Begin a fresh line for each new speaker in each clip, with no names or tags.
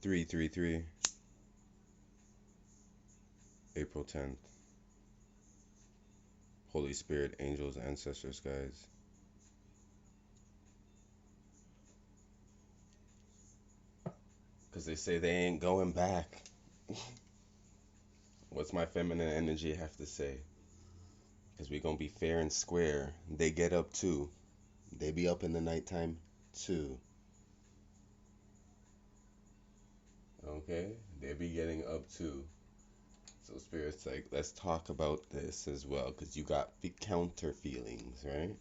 333, April 10th. Holy Spirit, angels, ancestors, guys. Because they say they ain't going back. What's my feminine energy have to say? Because we gonna be fair and square. They get up too. They be up in the nighttime too. Okay? They be getting up too. So Spirit's like, let's talk about this as well. Because you got counter feelings, right?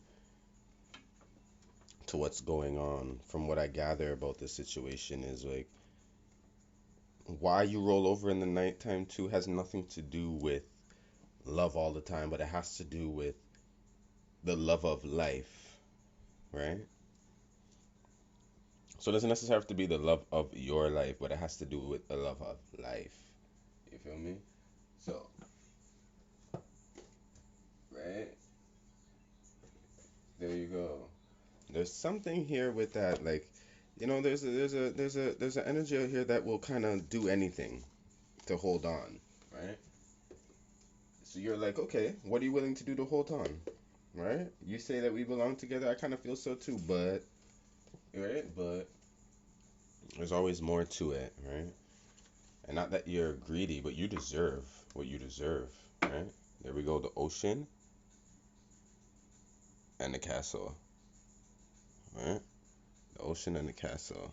To what's going on. From what I gather about the situation is like, why you roll over in the nighttime too has nothing to do with love all the time, but it has to do with the love of life, right? So it doesn't necessarily have to be the love of your life, but it has to do with the love of life. You feel me? So, right? There you go. There's something here with that, like, there's an energy out here that will kind of do anything to hold on, right? So you're like, okay, what are you willing to do to hold on, right? You say that we belong together. I kind of feel so too, but right, but there's always more to it, right? And not that you're greedy, but you deserve what you deserve, right? There we go, the ocean and the castle, right? The ocean and the castle,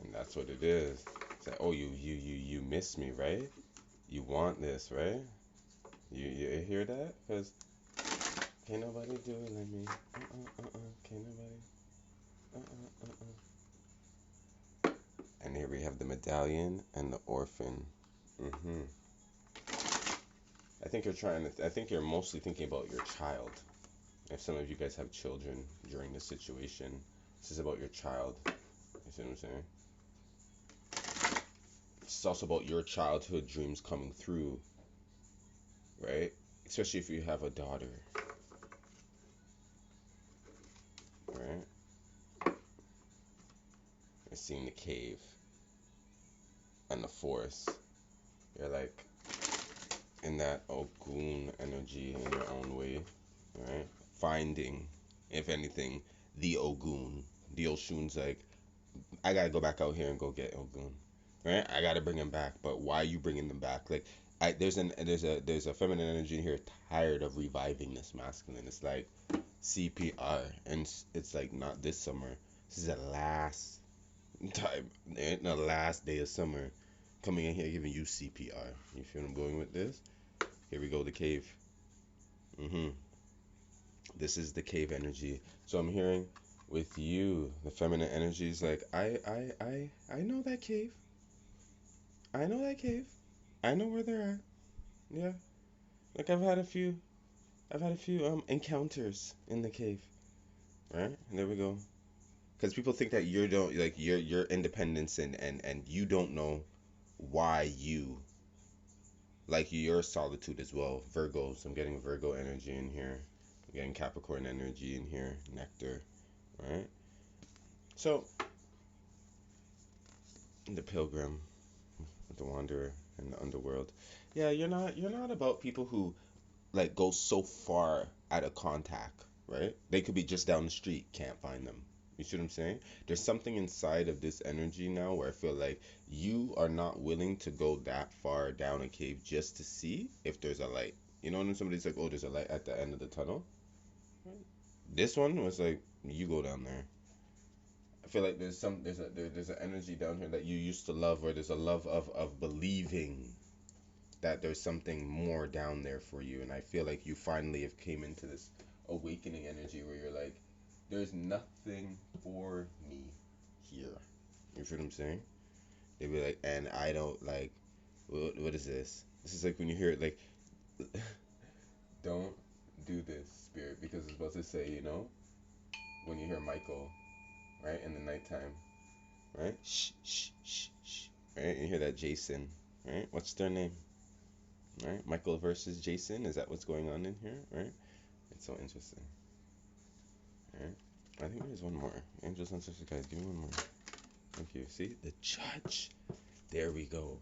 and that's what it is. It's like, oh, you miss me, right? You want this, right? You hear that? Cause can't nobody do it like me. Can't nobody. And here we have the medallion and the orphan. Mhm. I think you're mostly thinking about your child. If some of you guys have children during this situation, this is about your child. You see what I'm saying? It's also about your childhood dreams coming through, right? Especially if you have a daughter, right? You're seeing the cave and the forest. You're like in that Ogun energy in your own way, right? Finding, if anything, the Ogun. The Oshun's like, I gotta go back out here and go get Ogun, right? I gotta bring him back. But why are you bringing them back? Like, there's a feminine energy in here tired of reviving this masculine. It's like CPR, and it's like not this summer. This is the last time, the last day of summer, coming in here giving you CPR. You feel I'm going with this? Here we go, the cave. Mhm. This is the cave energy. So I'm hearing with you, the feminine energy is like, I know that cave. I know that cave. I know where they're at. Yeah. Like I've had a few encounters in the cave. Right? And there we go. Because people think that you don't like your independence and you don't know why you like your solitude as well. Virgos. I'm getting Virgo energy in here. I'm getting Capricorn energy in here. Nectar. Right? So the pilgrim, the wanderer, and the underworld. Yeah, you're not about people who like go so far at a contact, right? They could be just down the street, can't find them. You see what I'm saying? There's something inside of this energy now where I feel like you are not willing to go that far down a cave just to see if there's a light. You know when somebody's like, oh, there's a light at the end of the tunnel? This one was like, you go down there. I feel like there's an energy down here that you used to love, where there's a love of believing that there's something more down there for you, and I feel like you finally have came into this awakening energy where you're like, there's nothing for me here. You feel what I'm saying? They'd be like, and I don't like, what is this? This is like when you hear it like, don't do this, spirit, because it's supposed to say, when you hear Michael, right, in the nighttime, right? Shh, shh, shh, shh. Right? You hear that Jason, right? What's their name? Right? Michael versus Jason. Is that what's going on in here? Right? It's so interesting. Right? I think there's one more. Angels, ancestors, guys, give me one more. Thank you. See? The Judge. There we go.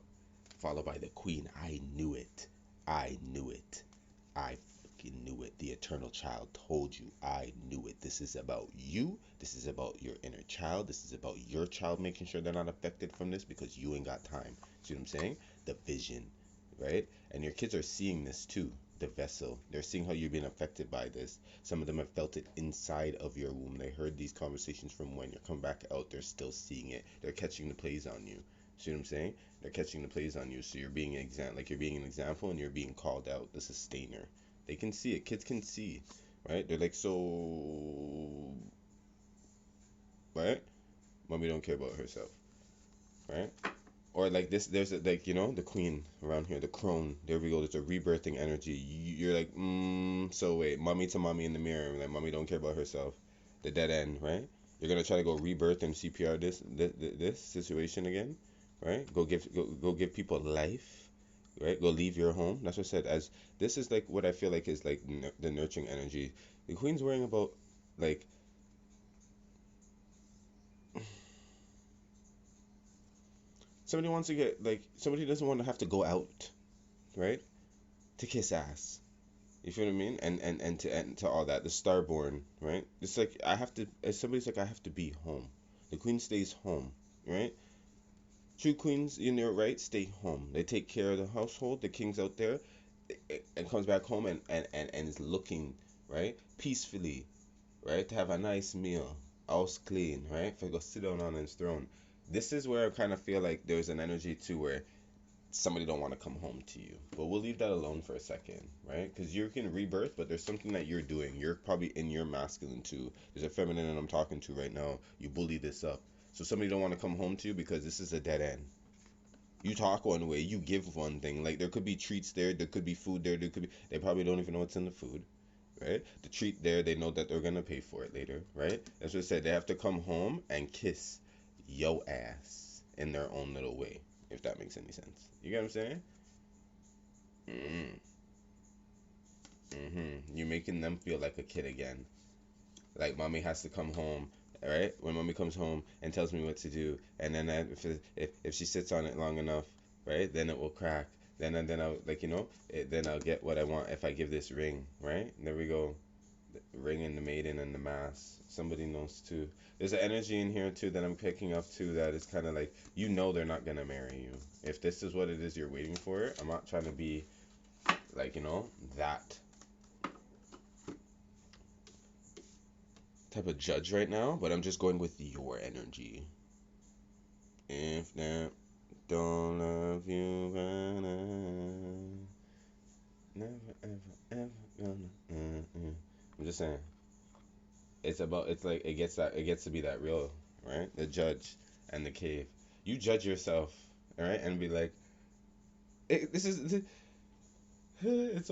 Followed by the Queen. I knew it. I knew it. I fucking knew it. The eternal child told you. I knew it. This is about you. This is about your inner child. This is about your child making sure they're not affected from this because you ain't got time. See what I'm saying? The vision, right? And your kids are seeing this too. The vessel. They're seeing how you're being affected by this. Some of them have felt it inside of your womb. They heard these conversations from when you come back out. They're still seeing it. They're catching the plays on you. See what I'm saying? They're catching the plays on you. So you're being you're being an example and you're being called out, the sustainer. They can see it. Kids can see, right? They're like, so, right? Mommy don't care about herself, right? Or like this, there's like, the queen around here, the crone. There we go. There's a rebirthing energy. You're like, so wait, mommy to mommy in the mirror. Like, mommy don't care about herself. The dead end, right? You're gonna try to go rebirth and CPR this situation again, right? Go give people life, right? Go leave your home. That's what I said. As this is like what I feel like is like the nurturing energy. The queen's worrying about like somebody wants to get like somebody doesn't want to have to go out, right? To kiss ass. You feel what I mean? And to all that. The starborn, right? It's like I have to as somebody's like I have to be home. The queen stays home, right? True queens, right, stay home. They take care of the household. The king's out there and comes back home and is looking, right, peacefully, right, to have a nice meal, house clean, right, for go sit down on his throne. This is where I kind of feel like there's an energy too where somebody don't want to come home to you. But we'll leave that alone for a second, right? Because you can rebirth, but there's something that you're doing. You're probably in your masculine too. There's a feminine that I'm talking to right now. You bully this up. So somebody don't want to come home to you because this is a dead end. You talk one way, you give one thing. Like there could be treats there could be food there could be. They probably don't even know what's in the food, right? The treat there, they know that they're gonna pay for it later, right? That's what I said. They have to come home and kiss yo ass in their own little way, if that makes any sense. You get what I'm saying? You're making them feel like a kid again. Like mommy has to come home, right? When mommy comes home and tells me what to do, and then if she sits on it long enough, right, then it will crack. Then I'll like then I'll get what I want if I give this ring, right? And there we go, the ring and the maiden and the mass. Somebody knows too. There's an energy in here too that I'm picking up too that is kind of like they're not gonna marry you. If this is what it is you're waiting for, I'm not trying to be like that type of judge right now, but I'm just going with your energy. If that don't love you, never ever gonna. I'm just saying. It's like it gets to be that real, right? The judge and the cave. You judge yourself, all right, and be like, it's so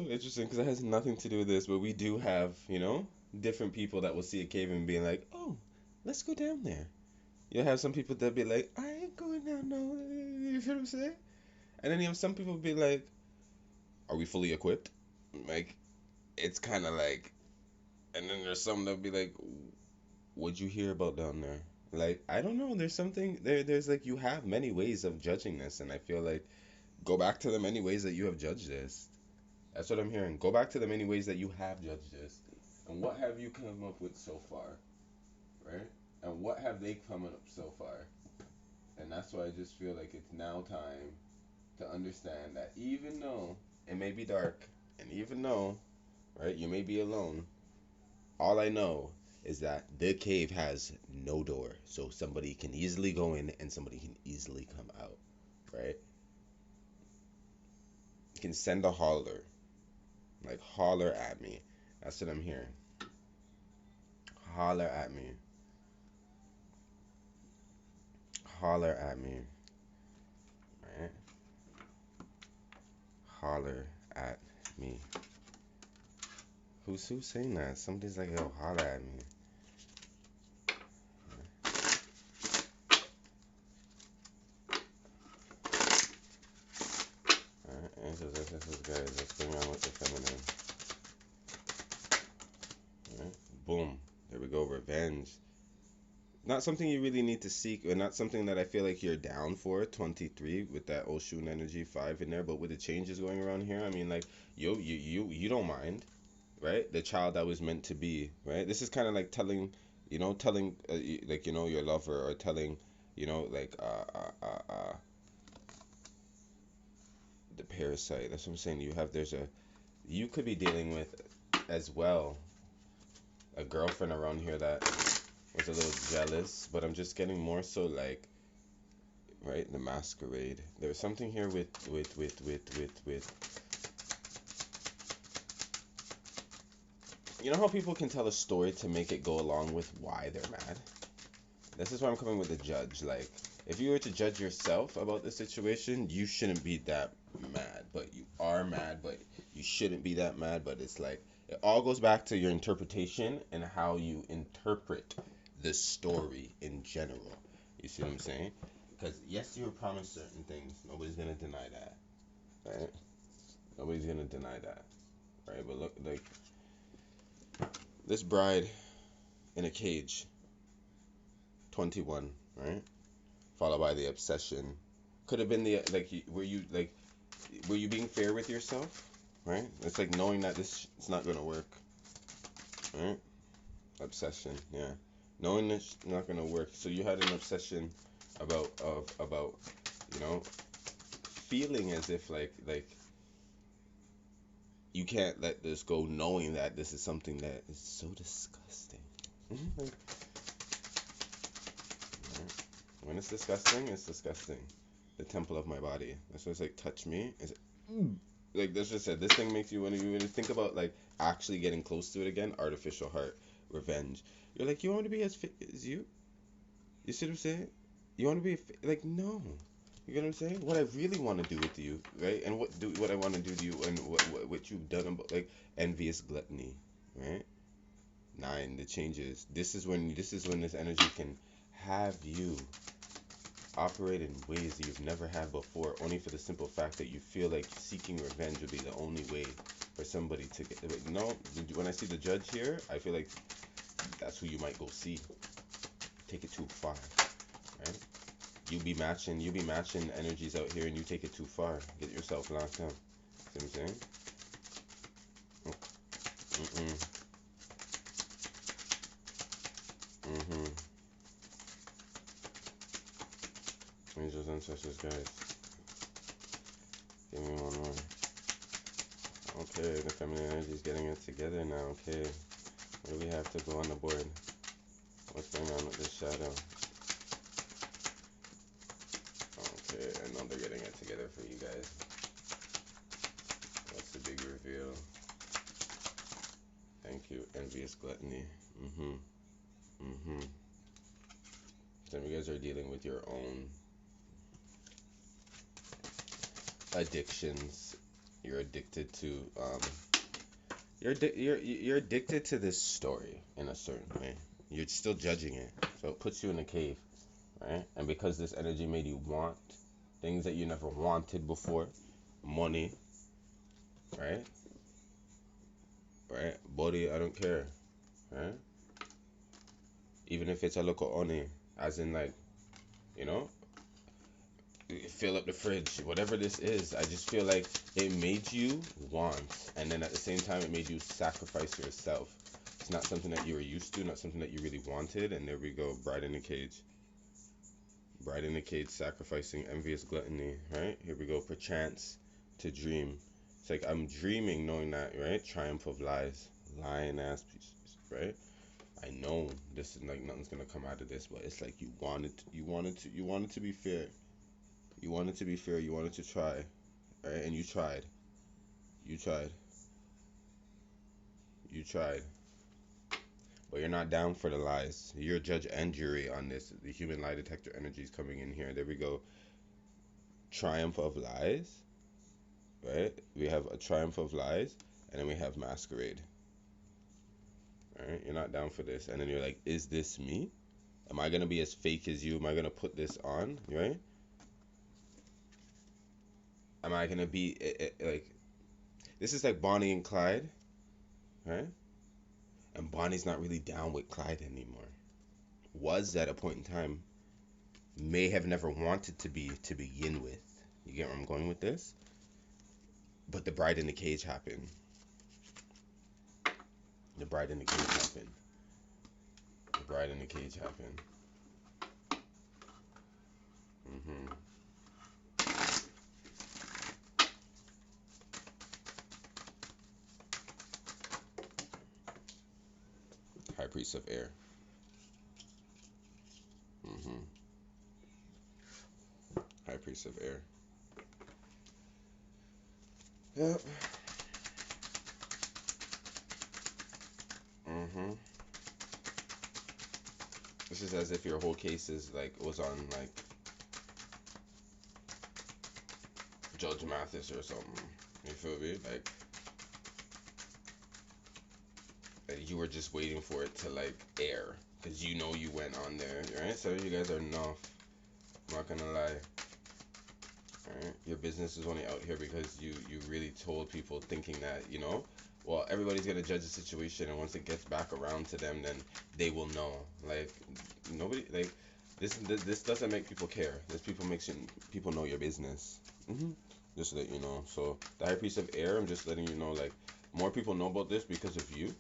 interesting because it has nothing to do with this, but we do have different people that will see a cave and be like, oh, let's go down there. You'll have some people that be like, I ain't going down, no. You feel what I'm saying? And then you have some people be like, are we fully equipped? Like, it's kind of like, and then there's some that'll be like, what'd you hear about down there? Like, I don't know. There's something there's like you have many ways of judging this, and I feel like go back to the many ways that you have judged this. That's what I'm hearing. Go back to the many ways that you have judged this. And what have you come up with so far? Right? And what have they come up so far? And that's why I just feel like it's now time to understand that even though it may be dark, and even though, right, you may be alone, all I know is that the cave has no door. So somebody can easily go in and somebody can easily come out, right? You can send a holler. Like, holler at me. That's what I'm hearing. Holler at me. Holler at me. Right? Holler at me. Who's saying that? Somebody's like, yo, holler at me. Alright, answers, guys. What's going on with the feminine? Alright, boom. There we go, revenge. not something you really need to seek, or not something that I feel like you're down for. 23 with that Oshun energy 5 in there, but with the changes going around here, I mean, like, you don't mind, right? The child that was meant to be, right? This is kind of like telling, telling like, your lover, or telling, like, the parasite. That's what I'm saying. You could be dealing with as well a girlfriend around here that was a little jealous, but I'm just getting more so like, right, the masquerade. There's something here with you know how people can tell a story to make it go along with why they're mad? This is why I'm coming with the judge. Like, if you were to judge yourself about the situation, you shouldn't be that mad, but you are mad, but you shouldn't be that mad. But it's like, it all goes back to your interpretation and how you interpret the story in general. You see what I'm saying? Because yes, you were promised certain things. Nobody's gonna deny that, right? Nobody's gonna deny that, right? But look, like, this bride in a cage, 21, right? Followed by the obsession. Could have been the, like, were you being fair with yourself, right? It's like knowing that it's not gonna work, right? Obsession, yeah. Knowing it's not gonna work. So you had an obsession about feeling as if like you can't let this go, knowing that this is something that is so disgusting. Like, when it's disgusting, it's disgusting. The temple of my body. That's why it's like, touch me. It's like, that's just it. This thing makes you, when you think about like actually getting close to it again, artificial heart, revenge. You're like, you want to be as fit as you? You see what I'm saying? You want to be like, no. You get what I'm saying? What I really want to do with you, right? And what I want to do to you, and what you've done about, like, envious gluttony, right? 9, the changes. This is when this energy can have you operate in ways that you've never had before, only for the simple fact that you feel like seeking revenge would be the only way for somebody to get. Like, no, when I see the judge here, I feel like that's who you might go see. Take it too far, right? You be matching energies out here, and you take it too far. Get yourself locked up. See what I'm saying? Angels, ancestors, guys. Give me one more. Okay, the feminine energy is getting it together now. Okay, what do we have to go on the board? What's going on with this shadow? Okay, I know they're getting it together for you guys. What's the big reveal? Thank you. Envious gluttony. Some of you guys are dealing with your own addictions. You're addicted to you're addicted to this story in a certain way. You're still judging it, so it puts you in a cave, right? And because this energy made you want things that you never wanted before, money, right? Body, I don't care, right? Even if it's a local oni, as in, like, you know, fill up the fridge, whatever this is. I just feel like it made you want, and then at the same time it made you sacrifice yourself. It's not something that you were used to, not something that you really wanted. And there we go, bride in the cage. Bride in the cage, sacrificing envious gluttony, right? Here we go, perchance to dream. It's like, I'm dreaming knowing that, right? Triumph of lies, lying ass pieces, right? I know this is like, nothing's gonna come out of this, but it's like you wanted to be fair. You wanted to be fair. You wanted to try, right? And you tried. You tried. But you're not down for the lies. You're judge and jury on this. The human lie detector energy is coming in here. There we go. Triumph of lies, right? We have a triumph of lies, and then we have masquerade. Right? You're not down for this, and then you're like, is this me? Am I gonna be as fake as you? Am I gonna put this on, right? Am I gonna be like, this is like Bonnie and Clyde, right? And Bonnie's not really down with Clyde anymore. was at a point in time may have never wanted to be to begin with. You get where I'm going with this? But the bride in the cage happened. The bride in the cage happened. The bride in the cage happened. High priest of air. High priest of air. Yep. This is as if your whole case is like was on like Judge Mathis or something. You feel me? Like you were just waiting for it to like air because you know you went on there, right? So you guys are enough. I'm not gonna lie. Right? Your business is only out here because you really told people thinking that, you know, well, everybody's gonna judge the situation, and once it gets back around to them, then they will know. Like nobody, like this doesn't make people care. This makes people know your business. Just to let you know. So the high priest of air, I'm just letting you know, like more people know about this because of you.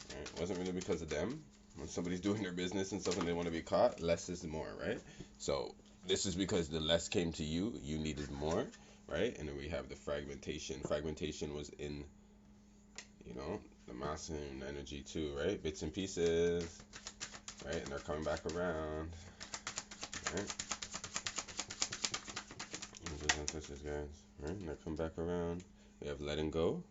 Right? It wasn't really because of them. When somebody's doing their business and stuff and they want to be caught, less is more, right? So this is because the less came to you, you needed more, right? And then we have the fragmentation. Fragmentation was in, you know, the masculine energy too, right? Bits and pieces, right? And they're coming back around, right? Right? And they're coming back around. We have letting go,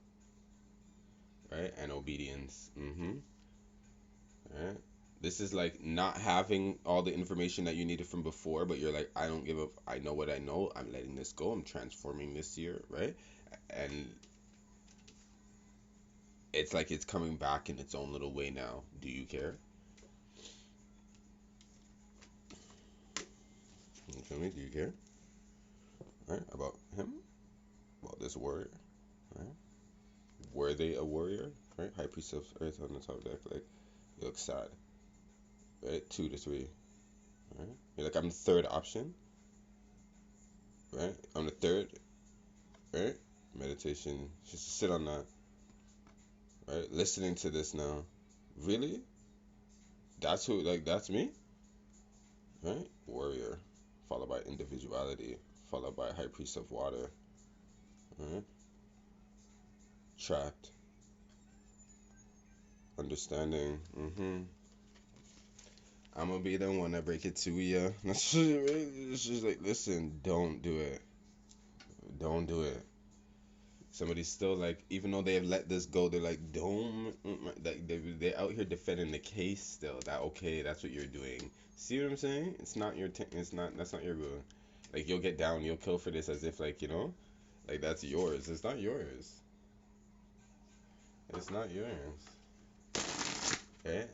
right? And obedience. Right? This is like not having all the information that you needed from before, but you're like, I don't give up. I know what I know. I'm letting this go. I'm transforming this year, right? And it's like it's coming back in its own little way now. Do you care? You feel me? Do you care? Right? About him? About this warrior? Right? Were they a warrior? Right? High priest of earth on the top deck. Like, you look sad. Right? 2 to 3. Right? You're like, I'm the third option. Right? I'm the third. Right? Meditation. Just sit on that. Right? Listening to this now. Really? That's who, like, that's me? Right? Warrior. Followed by individuality. Followed by high priest of water. Right? Trapped. Understanding. I'm gonna be the one that break it to you. It's just like, listen, don't do it. Don't do it. Somebody's still like, even though they have let this go, they're like, don't. Like they're out here defending the case still. That okay? That's what you're doing. See what I'm saying? It's not your. It's not. That's not your rule. Like you'll get down, you'll kill for this as if like, you know, like that's yours. It's not yours. It's not yours. Okay?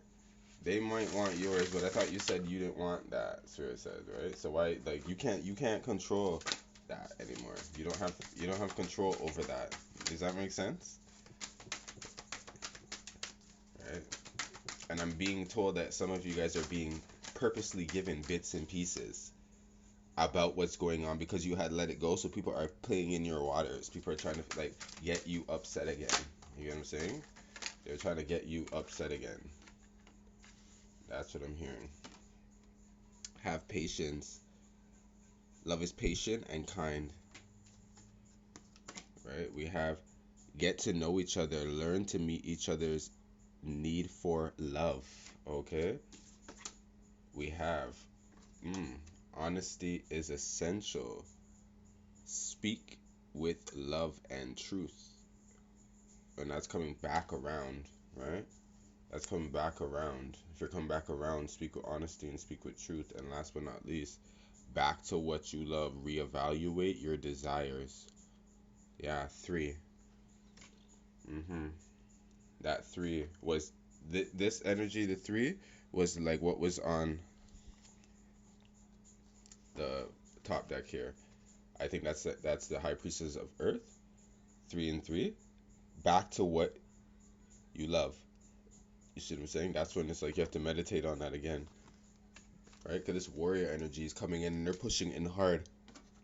They might want yours, but I thought you said you didn't want that. Spirit said, right? So why, like, you can't control that anymore. You don't have control over that. Does that make sense? Right? And I'm being told that some of you guys are being purposely given bits and pieces about what's going on because you had let it go. So people are playing in your waters. People are trying to like get you upset again. You get what I'm saying? They're trying to get you upset again. That's what I'm hearing. Have patience. Love is patient and kind. Right? We have get to know each other, learn to meet each other's need for love. Okay? We have honesty is essential. Speak with love and truth. And that's coming back around, right? That's coming back around. If you're coming back around, speak with honesty and speak with truth. And last but not least, back to what you love. Reevaluate your desires. Yeah, 3. That 3 was this energy. The 3 was like what was on the top deck here. I think that's the high priestess of earth. 3 and 3. Back to what you love. You see what I'm saying? That's when it's like you have to meditate on that again, right? Because this warrior energy is coming in and they're pushing in hard.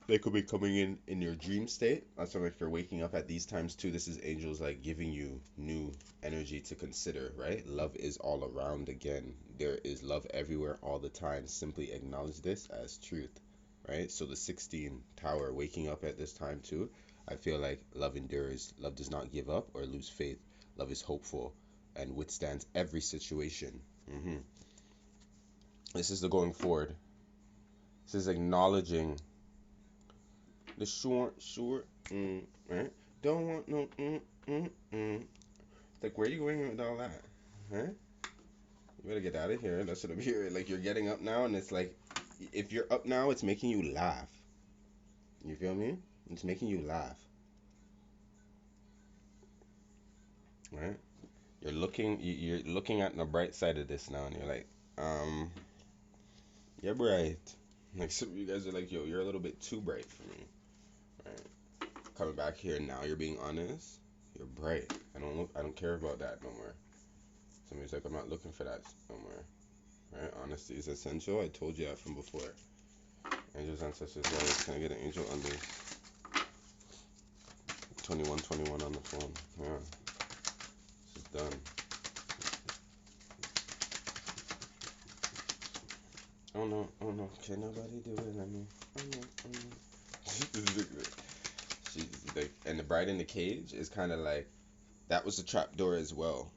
They could be coming in your dream state. That's why if you're waking up at these times too, this is angels like giving you new energy to consider, right? Love is all around again. There is love everywhere all the time. Simply acknowledge this as truth, right? So the 16 tower waking up at this time too, I feel like love endures. Love does not give up or lose faith. Love is hopeful and withstands every situation. This is the going forward. This is acknowledging the short, right? Don't want no, It's like, where are you going with all that? Huh? You better get out of here. That's what I'm hearing. Like, you're getting up now, and it's like, if you're up now, it's making you laugh. You feel me? It's making you laugh. Right? You're looking at the bright side of this now, and you're like, you're bright. Like, some of you guys are like, yo, you're a little bit too bright for me. Right? Coming back here now, you're being honest. You're bright. I don't care about that no more. Somebody's like, I'm not looking for that no more. Right? Honesty is essential. I told you that from before. Angels, ancestors, guys, can I get an angel on this? 2121 on the phone. Yeah. This is done. Oh no, can nobody do it? Let me. Oh no. She's like, and the bride in the cage is kind of like, that was a trap door as well.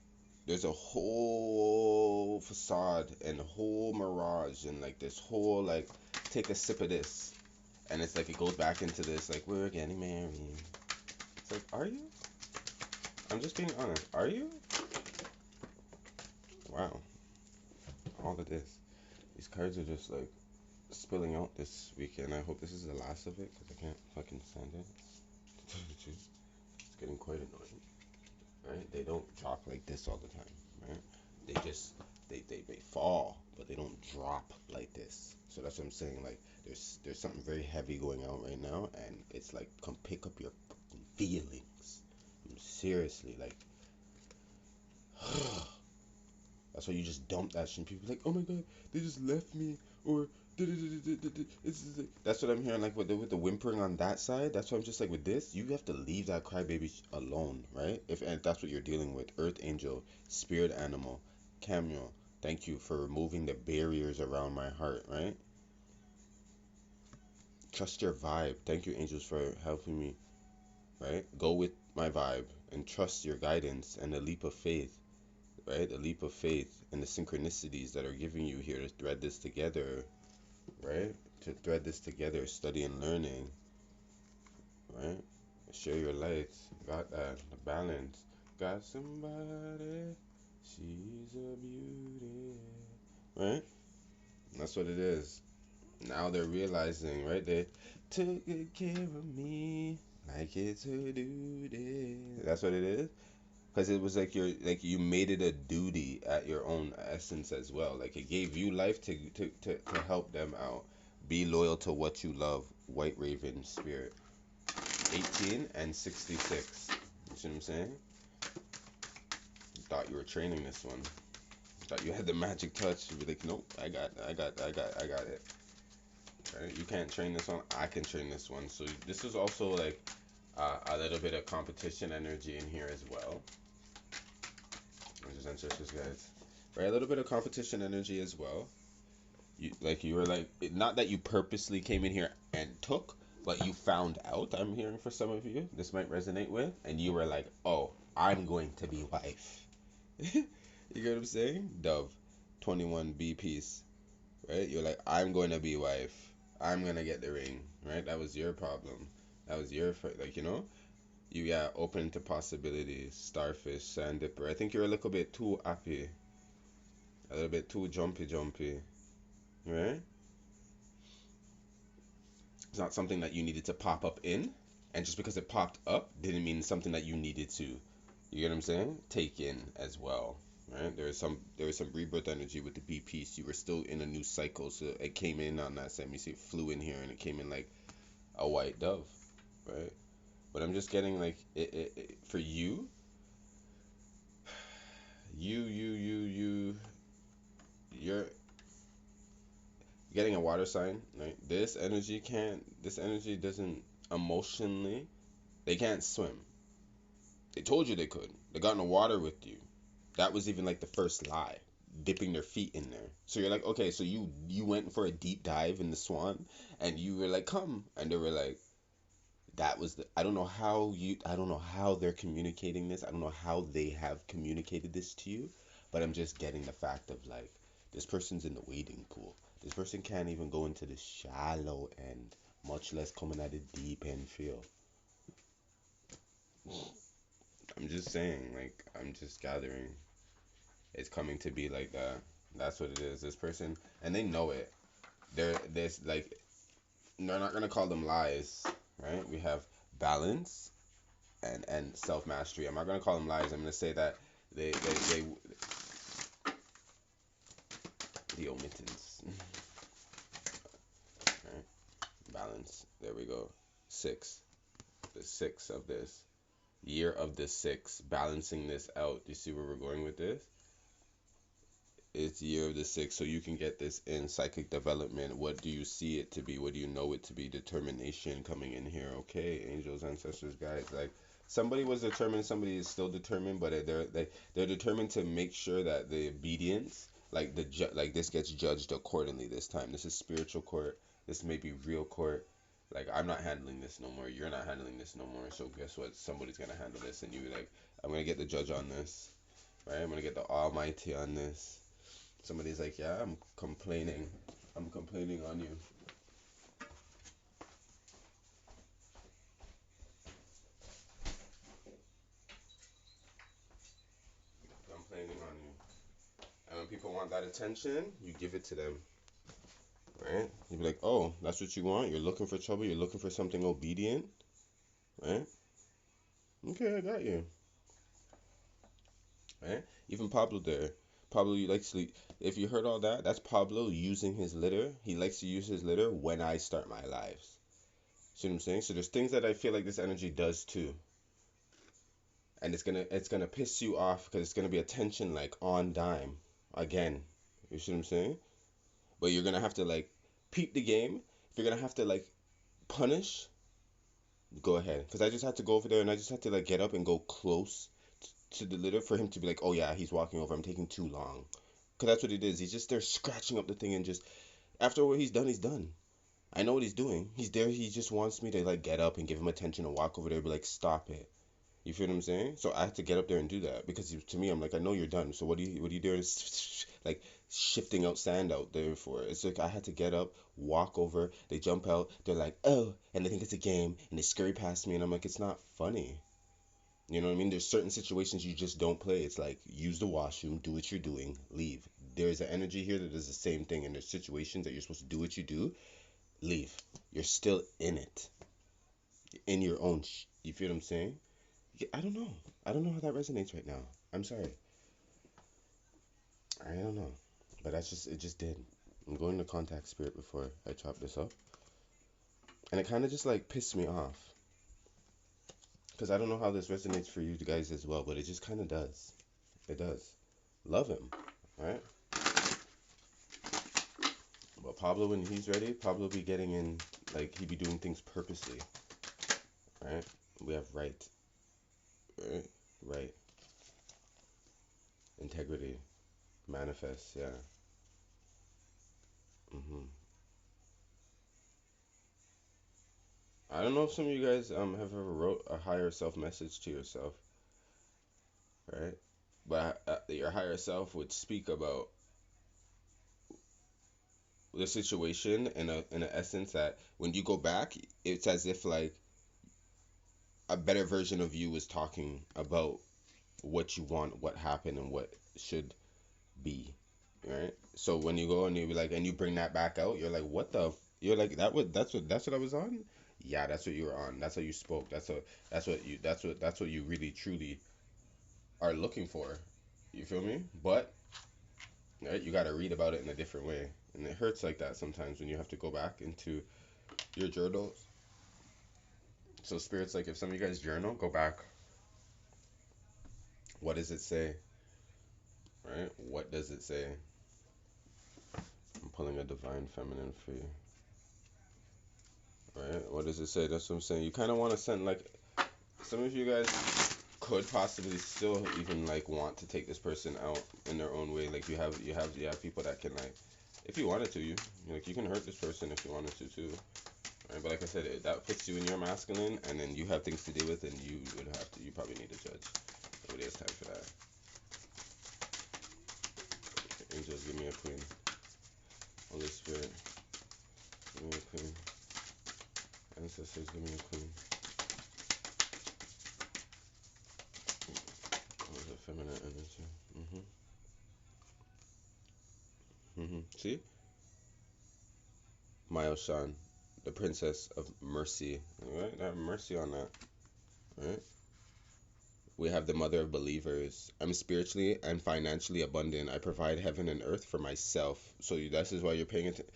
There's a whole facade and a whole mirage and like this whole like, take a sip of this, and it's like it goes back into this like, we're getting married. It's like, are you? I'm just being honest. Are you? Wow. All of this. These cards are just like spilling out this weekend. I hope this is the last of it because I can't fucking stand it. It's getting quite annoying. Right? They don't drop like this all the time. Right? They just they fall, but they don't drop like this. So that's what I'm saying. Like there's something very heavy going out right now, and it's like, come pick up your fucking feelings. Seriously, like that's why you just dump that shit. People like, oh my god, they just left me, or that's what I'm hearing. Like with the whimpering on that side. That's why I'm just like, with this, you have to leave that crybaby alone, right? If that's what you're dealing with, Earth Angel, Spirit Animal, Cameo. Thank you for removing the barriers around my heart, right? Trust your vibe. Thank you, angels, for helping me, right? Go with my vibe and trust your guidance and the leap of faith. Right? The leap of faith and the synchronicities that are giving you here to thread this together, right? To thread this together, study and learning, right? Share your lights. Got that. The balance. Got somebody. She's a beauty. Right? That's what it is. Now they're realizing, right? They took good care of me like it's her duty. That's what it is. Because it was like you made it a duty at your own essence as well. Like it gave you life to help them out. Be loyal to what you love. White Raven Spirit. 18 and 66. You see what I'm saying? Thought you were training this one. Thought you had the magic touch. You'd be like, nope, I got it. Right? You can't train this one. I can train this one. So this is also like a little bit of competition energy in here as well. Ancestors, guys, right? A little bit of competition energy as well. You were like, not that you purposely came in here and took, but you found out. I'm hearing for some of you, this might resonate with, and you were like, oh, I'm going to be wife. You get what I'm saying? Dove, 21B piece, right? You're like, I'm going to be wife. I'm gonna get the ring, right? That was your problem. That was your, like, you know. Open to possibilities. Starfish, sand dipper. I think you're a little bit too happy. A little bit too jumpy. Right? It's not something that you needed to pop up in. And just because it popped up didn't mean something that you needed to, you get what I'm saying? Take in as well. Right? There was some rebirth energy with the B piece. You were still in a new cycle. So it came in on that same. You see it flew in here and it came in like a white dove. Right? But I'm just getting like, for you, you're getting a water sign, right? This energy doesn't emotionally, they can't swim. They told you they could. They got in the water with you. That was even like the first lie, dipping their feet in there. So you're like, okay, so you went for a deep dive in the swan, and you were like, come, and they were like, that was the. I don't know how they're communicating this. I don't know how they have communicated this to you, but I'm just getting the fact of like, this person's in the wading pool. This person can't even go into the shallow end, much less coming at the deep end feel. I'm just saying, like, I'm just gathering. It's coming to be like that. That's what it is. This person, and they know it. There's like, they're not gonna call them lies, right? We have balance and self mastery. I'm not gonna call them lies. I'm gonna say that they the omittance. Right? Balance. There we go. 6. The 6 of this. Year of the 6. Balancing this out. You see where we're going with this? It's year of the 6, so you can get this in psychic development. What do you see it to be? What do you know it to be? Determination coming in here. Okay, angels, ancestors, guides. Like, somebody was determined, somebody is still determined, but they're determined to make sure that the obedience, like like this, gets judged accordingly this time. This is spiritual court. This may be real court. Like, I'm not handling this no more. You're not handling this no more. So guess what? Somebody's gonna handle this, and you like, I'm gonna get the judge on this, right? I'm gonna get the Almighty on this. Somebody's like, yeah, I'm complaining. I'm complaining on you. Complaining on you. And when people want that attention, you give it to them. Right? You be like, oh, that's what you want? You're looking for trouble? You're looking for something obedient? Right? Okay, I got you. Right? Even Pablo there. Pablo, you like to, if you heard all that, that's Pablo using his litter. He likes to use his litter when I start my lives. See what I'm saying? So there's things that I feel like this energy does too. And it's gonna piss you off because it's gonna be attention like on dime again. You see what I'm saying? But you're gonna have to like peep the game. If you're gonna have to like punish, go ahead. Because I just had to go over there and I just had to like get up and go close to the litter for him to be like, oh yeah, he's walking over. I'm taking too long. Because that's what it is. He's just there scratching up the thing and just after what he's done, he's done. I know what he's doing. He's there. He just wants me to like get up and give him attention and walk over there and be like, stop it. You feel what I'm saying? So I had to get up there and do that because to me, I'm like, I know you're done. So what are you doing? Like shifting out sand out there for? It's like I had to get up, walk over. They jump out. They're like, oh, and they think it's a game, and they scurry past me, and I'm like, it's not funny. You know what I mean? There's certain situations you just don't play. It's like use the washroom, do what you're doing, leave. There's an energy here that does the same thing, and there's situations that you're supposed to do what you do, leave. You're still in it, in your own. You feel what I'm saying? I don't know. I don't know how that resonates right now. I'm sorry. I don't know. But it just did. I'm going to contact spirit before I chop this up. And it kind of just like pissed me off. Because I don't know how this resonates for you guys as well, but it just kind of does. It does. Love him, right? But Pablo, when he's ready, Pablo be getting in, like, he be doing things purposely, right? We have right. Right. Integrity. Manifest, yeah. hmm I don't know if some of you guys have ever wrote a higher self message to yourself, right? But your higher self would speak about the situation in a essence that when you go back, it's as if like a better version of you is talking about what you want, what happened, and what should be, right? So when you go and you be like, and you bring that back out, you're like, what the? You're like, that's what I was on. Yeah, that's what you were on. That's what you spoke. That's what you really truly are looking for. You feel me? But right, you got to read about it in a different way, and it hurts like that sometimes when you have to go back into your journals. So spirits, like if some of you guys journal, go back. What does it say? right? What does it say? I'm pulling a divine feminine for you. Right? What does it say? That's what I'm saying. You kind of want to send, like, some of you guys could possibly still even like want to take this person out in their own way. Like you have people that can, like, if you wanted to, you can hurt this person if you wanted to too. Right? But like I said, that puts you in your masculine, and then you have things to deal with, and you probably need a judge. Nobody has time for that. Angels, give me a queen. Holy Spirit, give me a queen. Ancestors, give me a queen. What was it? Feminine energy. See? Mayoshan, the princess of mercy. Alright? Have mercy on that. Right? We have the mother of believers. I'm spiritually and financially abundant. I provide heaven and earth for myself. So this is why you're paying attention.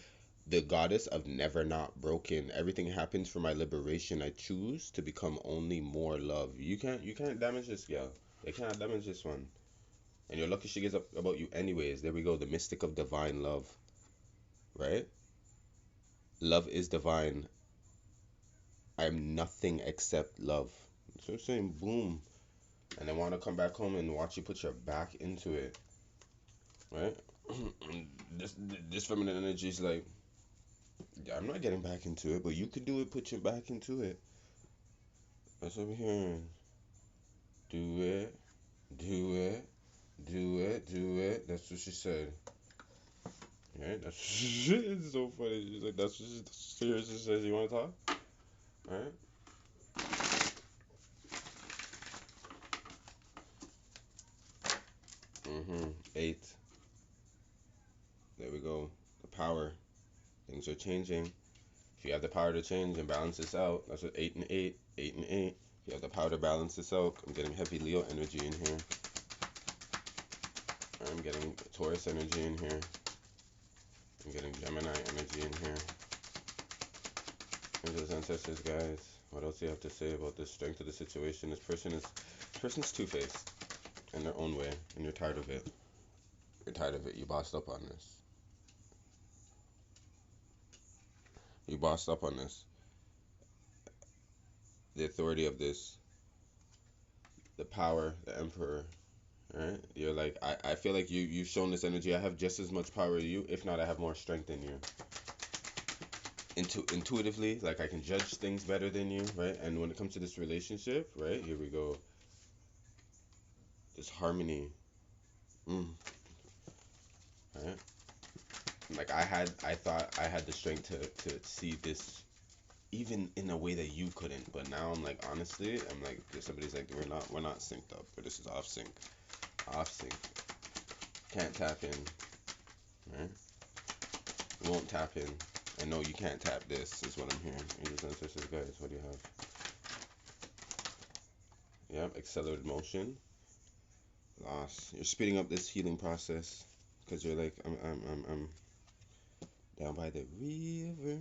The goddess of never not broken. Everything happens for my liberation. I choose to become only more love. You can't damage this girl. They can't damage this one. And you're lucky she gives up about you anyways. There we go. The mystic of divine love. Right? Love is divine. I am nothing except love. So I'm saying, boom. And they want to come back home and watch you put your back into it. Right? this feminine energy is like, yeah, I'm not getting back into it, but you could do it, put your back into it. That's what I'm hearing. Do it, do it, do it, do it. That's what she said. Right? That's it's so funny. She's like, that's what she seriously says. You want to talk? Right? 8. There we go. The power. Things are changing. If you have the power to change and balance this out, that's what 8 and 8. 8 and 8. If you have the power to balance this out, I'm getting heavy Leo energy in here. I'm getting Taurus energy in here. I'm getting Gemini energy in here. Angels, ancestors, guys. What else do you have to say about the strength of the situation? This person's two-faced in their own way, and you're tired of it. You're tired of it. You bossed up on this. You bossed up on this. The authority of this, the power, the emperor, right? You're like, I feel like you've shown this energy. I have just as much power as you. If not, I have more strength than you. Intuitively, like I can judge things better than you, right? And when it comes to this relationship, right? Here we go. This harmony. Right? Like I thought I had the strength to see this even in a way that you couldn't, but now I'm like, honestly, I'm like, somebody's like, we're not synced up, but this is off sync. Can't tap in, right? Won't tap in. And no, you can't tap this, is what I'm hearing. Angels, ancestors, guys, what do you have? Yep, accelerated motion. Loss. You're speeding up this healing process because you're like, I'm down by the river.